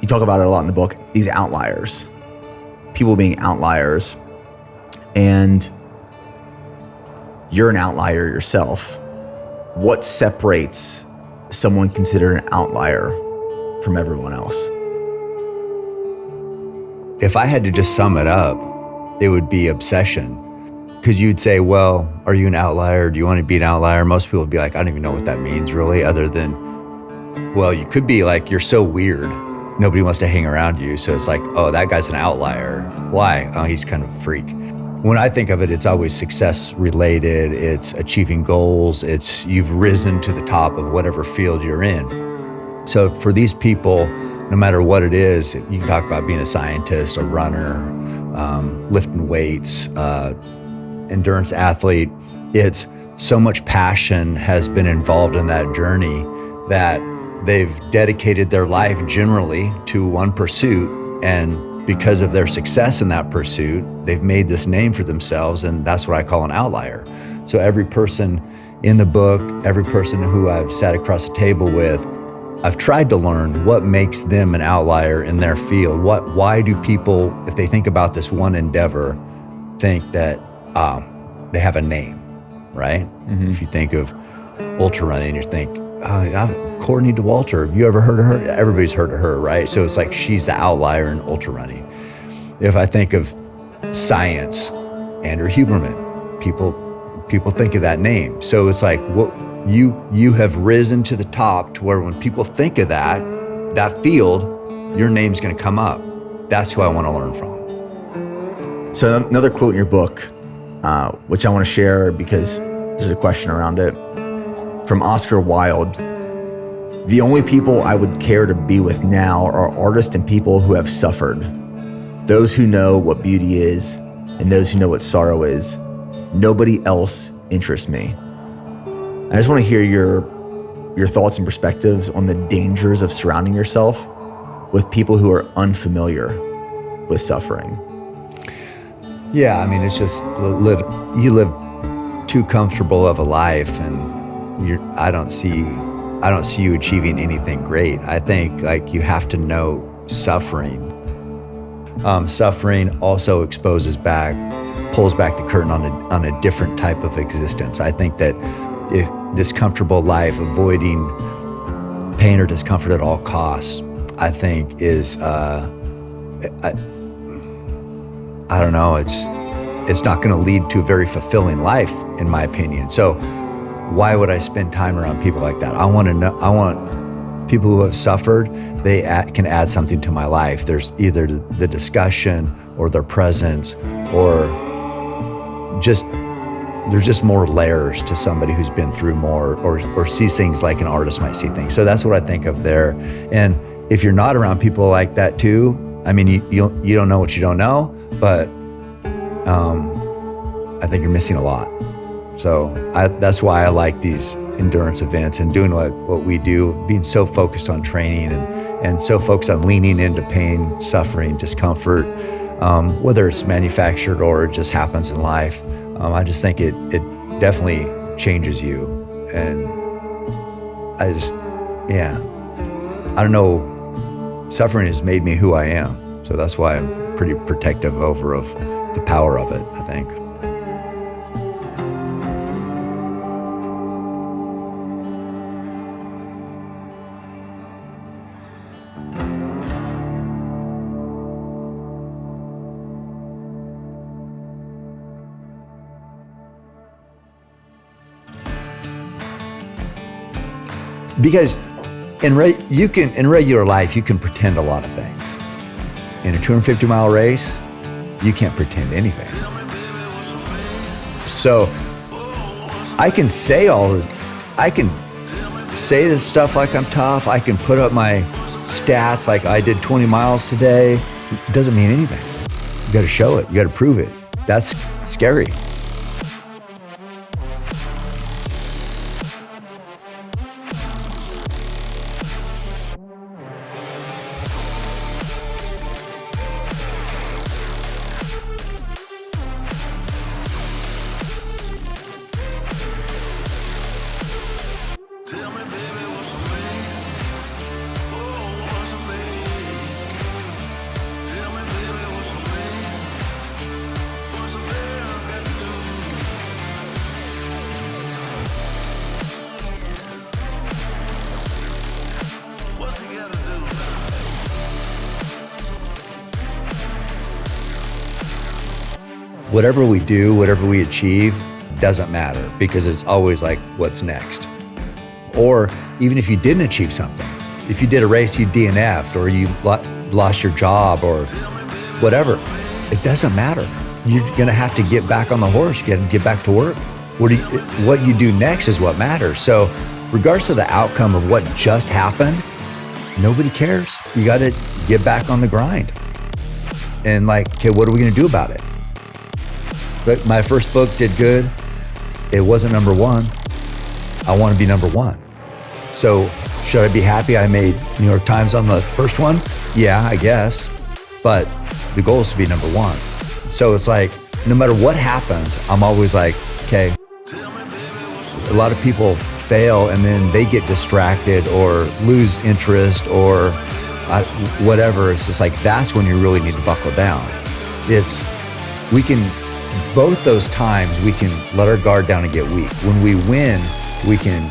you talk about it a lot in the book, these outliers, people being outliers, and you're an outlier yourself. What separates someone considered an outlier from everyone else? If I had to just sum it up, it would be obsession. Because you'd say, well, are you an outlier? Do you want to be an outlier? Most people would be like, I don't even know what that means really, other than, well, you could be like, you're so weird. Nobody wants to hang around you. So it's like, oh, that guy's an outlier. Why? Oh, he's kind of a freak. When I think of it, it's always success related. It's achieving goals. It's you've risen to the top of whatever field you're in. So for these people, no matter what it is, you can talk about being a scientist, a runner, lifting weights, endurance athlete. It's so much passion has been involved in that journey that they've dedicated their life generally to one pursuit. And because of their success in that pursuit, they've made this name for themselves. And that's what I call an outlier. So every person in the book, every person who I've sat across the table with, I've tried to learn what makes them an outlier in their field. Why do people, if they think about this one endeavor, think that they have a name, right? Mm-hmm. If you think of ultra running, you think, Courtney Dauwalter, have you ever heard of her? Everybody's heard of her, right? So it's like she's the outlier in ultra running. If I think of science, Andrew Huberman, people think of that name. So it's like what you have risen to the top to where when people think of that field, your name's going to come up. That's who I want to learn from. So another quote in your book, which I want to share because there's a question around it, from Oscar Wilde. The only people I would care to be with now are artists and people who have suffered. Those who know what beauty is and those who know what sorrow is. Nobody else interests me. I just want to hear your thoughts and perspectives on the dangers of surrounding yourself with people who are unfamiliar with suffering. Yeah, I mean, it's just you live too comfortable of a life, and I don't see you achieving anything great. I think like you have to know suffering. Suffering also pulls back the curtain on a different type of existence. I think that if this comfortable life, avoiding pain or discomfort at all costs, I think is I don't know, it's not going to lead to a very fulfilling life, in my opinion. So why would I spend time around people like that? I want people who have suffered, they can add something to my life. There's either the discussion or their presence or there's just more layers to somebody who's been through more or sees things like an artist might see things. So that's what I think of there. And if you're not around people like that too, I mean, you don't know what you don't know, but I think you're missing a lot. So that's why I like these endurance events and doing what we do, being so focused on training and so focused on leaning into pain, suffering, discomfort, whether it's manufactured or it just happens in life. I just think it definitely changes you. And I don't know, suffering has made me who I am. So that's why I'm pretty protective of the power of it, I think. Because in regular life, you can pretend a lot of things. In a 250-mile race, you can't pretend anything. So I can say all this. I can say this stuff like I'm tough. I can put up my stats like I did 20 miles today. It doesn't mean anything. You got to show it. You got to prove it. That's scary. whatever we do, whatever we achieve, doesn't matter because it's always like, what's next? Or even if you didn't achieve something, if you did a race, you DNF'd or you lost your job or whatever, it doesn't matter. You're gonna have to get back on the horse, get back to work. What you do next is what matters. So regardless of the outcome of what just happened, nobody cares. You gotta get back on the grind. And like, okay, what are we gonna do about it? But my first book did good. It wasn't number one. I wanna be number one. So should I be happy I made New York Times on the first one? Yeah, I guess. But the goal is to be number one. So it's like, no matter what happens, I'm always like, okay. A lot of people fail and then they get distracted or lose interest or whatever. It's just like, that's when you really need to buckle down. Both those times we can let our guard down and get weak. When we win, we can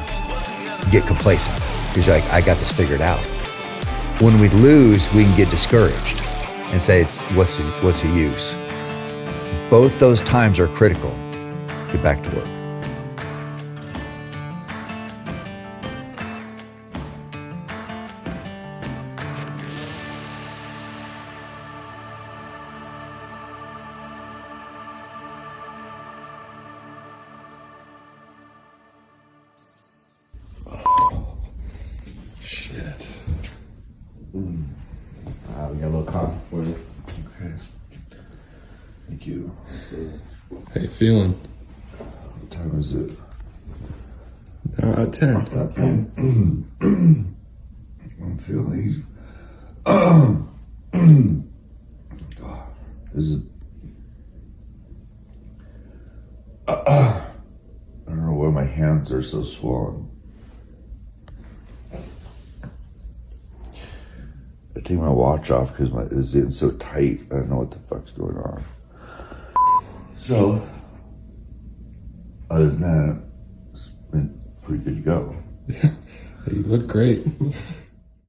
get complacent because you're like, I got this figured out. When we lose, we can get discouraged and say, what's the use? Both those times are critical. Get back to work. Shit. We got a little coffee for you. Okay. Thank you. How you feeling? What time is it? Out of 10. About 10. I'm feeling. God, this is. I don't know why my hands are so swollen. I take my watch off because it's getting so tight. I don't know what the fuck's going on. So, other than that, it's been pretty good to go. Yeah, you look great.